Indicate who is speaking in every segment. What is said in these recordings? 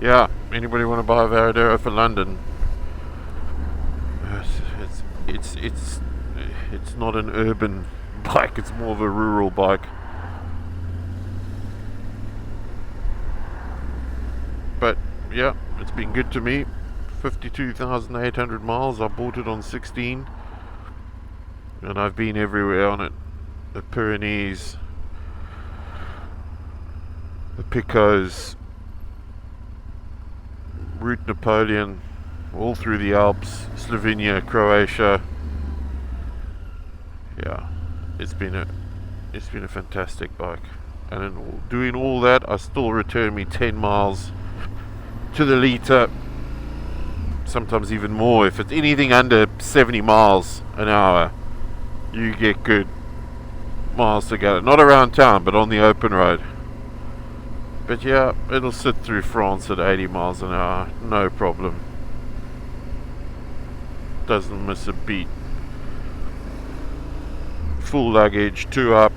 Speaker 1: Yeah, anybody want to buy a Varadero for London? It's it's it's it's not an urban bike. It's more of a rural bike. But yeah, it's been good to me. 52,800 miles. I bought it on 16, and I've been everywhere on it. The Pyrenees, the Picos, Route Napoleon, all through the Alps, Slovenia, Croatia. Yeah, it's been a it's been a fantastic bike. And in doing all that, I still return me 10 miles to the litre, sometimes even more. If it's anything under 70 miles an hour, you get good miles to go. Not around town, but on the open road. But yeah, it'll sit through France at 80 miles an hour, no problem. Doesn't miss a beat. Full luggage, two up,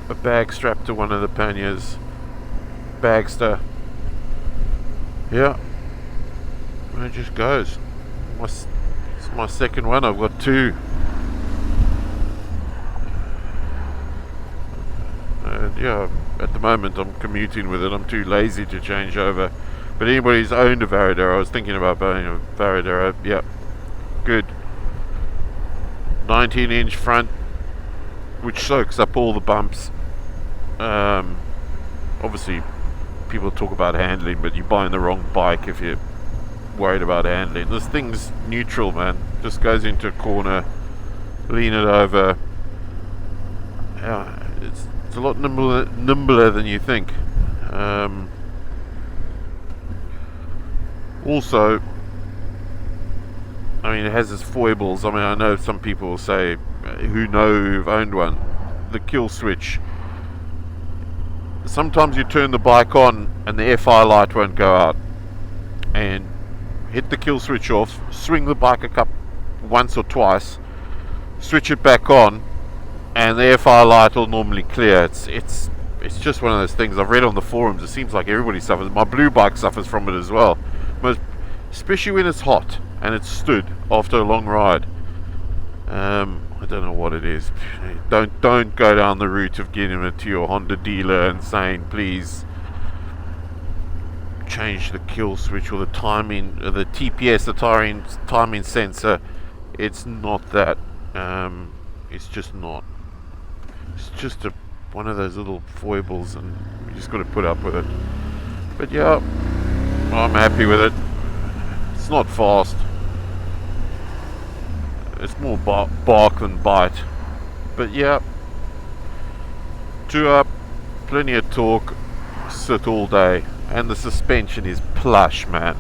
Speaker 1: a bag strapped to one of the panniers, bagster. Yeah, and it just goes. It's my second one. I've got two. And yeah, at the moment I'm commuting with it. I'm too lazy to change over. But anybody who's owned a Varadero, I was thinking about buying a Varadero. Yeah, good. 19-inch front, which soaks up all the bumps. Obviously, people talk about handling, but you're buying the wrong bike if you're worried about handling. This thing's neutral, man. Just goes into a corner, lean it over. Yeah, it's a lot nimbler than you think. Also, I mean, it has its foibles. I mean, I know some people will say, who've owned one, the kill switch. Sometimes you turn the bike on and the FI light won't go out, and hit the kill switch off, swing the bike once or twice, switch it back on, and the FI light will normally clear. It's just one of those things. I've read on the forums, it seems like everybody suffers. My blue bike suffers from it as well, especially when it's hot and it's stood after a long ride. I don't know what it is. Don't go down the route of getting it to your Honda dealer and saying, please change the kill switch or the timing, the TPS, the timing sensor. It's not that. It's just not. It's just one of those little foibles, and you just got to put up with it. But yeah, I'm happy with it. It's not fast. It's more bark than bite. But yeah, two up, plenty of torque, sit all day, and the suspension is plush, man.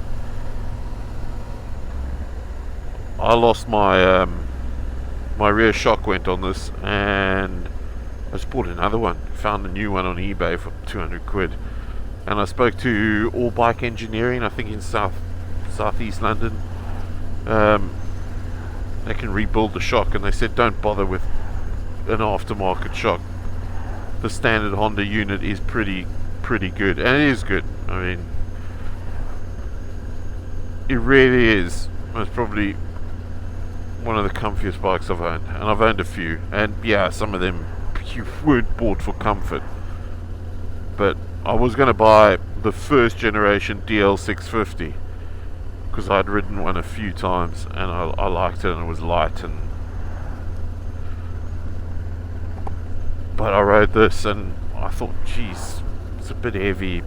Speaker 1: I lost my my rear shock went on this, and I just bought another one. Found a new one on eBay for 200 quid. And I spoke to All Bike Engineering, I think in southeast London. They can rebuild the shock, and they said don't bother with an aftermarket shock. The standard Honda unit is pretty good, and it is good. I mean, it really is. It's probably one of the comfiest bikes I've owned, and I've owned a few, and yeah, some of them you weren't bought for comfort. But I was going to buy the first generation DL650 because I'd ridden one a few times, and I liked it, and it was light, but I rode this and I thought, geez, it's a bit heavy.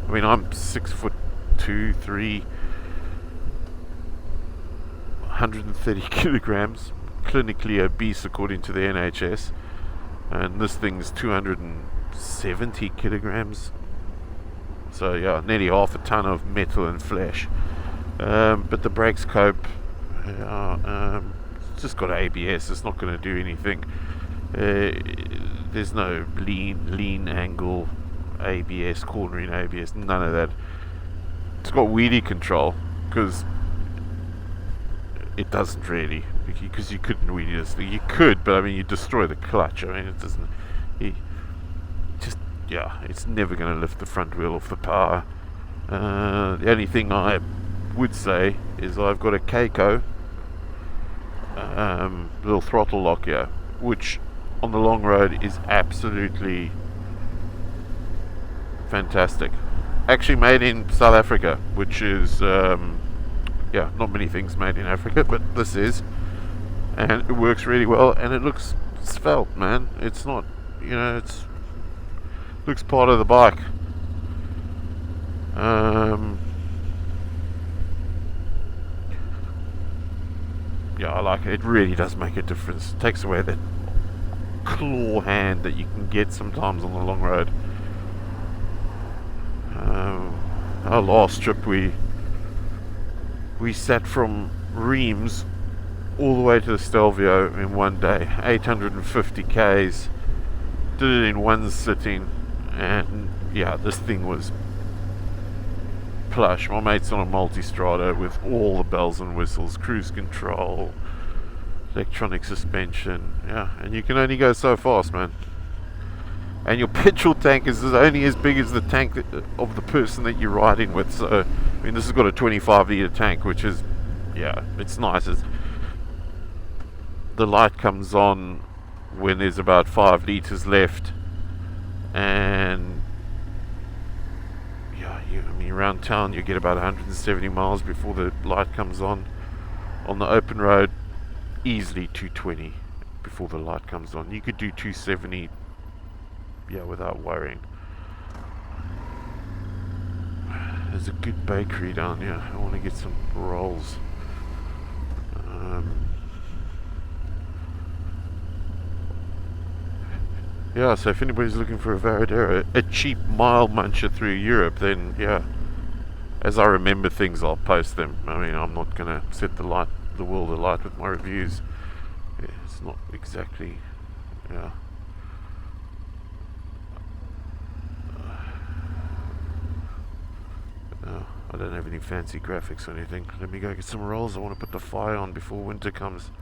Speaker 1: I mean, I'm 6'2", 3, 130 kilograms, clinically obese according to the NHS, and this thing's 270 kilograms. So yeah, nearly half a ton of metal and flesh. But the brakes cope. It's just got ABS. It's not going to do anything. There's no lean angle ABS, cornering ABS, none of that. It's got wheelie control, because it doesn't really, because you couldn't wheelie this thing. You could, but I mean, you destroy the clutch. I mean, it doesn't. Yeah, it's never going to lift the front wheel off the power. The only thing I would say is I've got a Keiko little throttle lock here, which on the long road is absolutely fantastic. Actually made in South Africa, which is yeah, not many things made in Africa, but this is, and it works really well, and it looks svelte, man. It's not, it's looks part of the bike. Yeah, I like it. It really does make a difference. It takes away that claw hand that you can get sometimes on the long road. Our last trip, we sat from Reims all the way to the Stelvio in one day, 850 k's. Did it in one sitting, and yeah, this thing was plush. My mate's on a multi-strada with all the bells and whistles, cruise control, electronic suspension, yeah, and you can only go so fast, man. And your petrol tank is only as big as the tank of the person that you're riding with. So, I mean, this has got a 25 litre tank, which is, yeah, it's nice. The light comes on when there's about 5 litres left, and yeah, I mean, around town you get about 170 miles before the light comes on. On the open road, easily 220 before the light comes on. You could do 270, yeah, without worrying. There's a good bakery down here. I want to get some rolls. Yeah, so if anybody's looking for a Varadero, a cheap mile muncher through Europe, then yeah, as I remember things, I'll post them. I mean, I'm not going to set the world alight with my reviews. Yeah, it's not exactly, yeah. I don't have any fancy graphics or anything. Let me go get some rolls. I want to put the fire on before winter comes.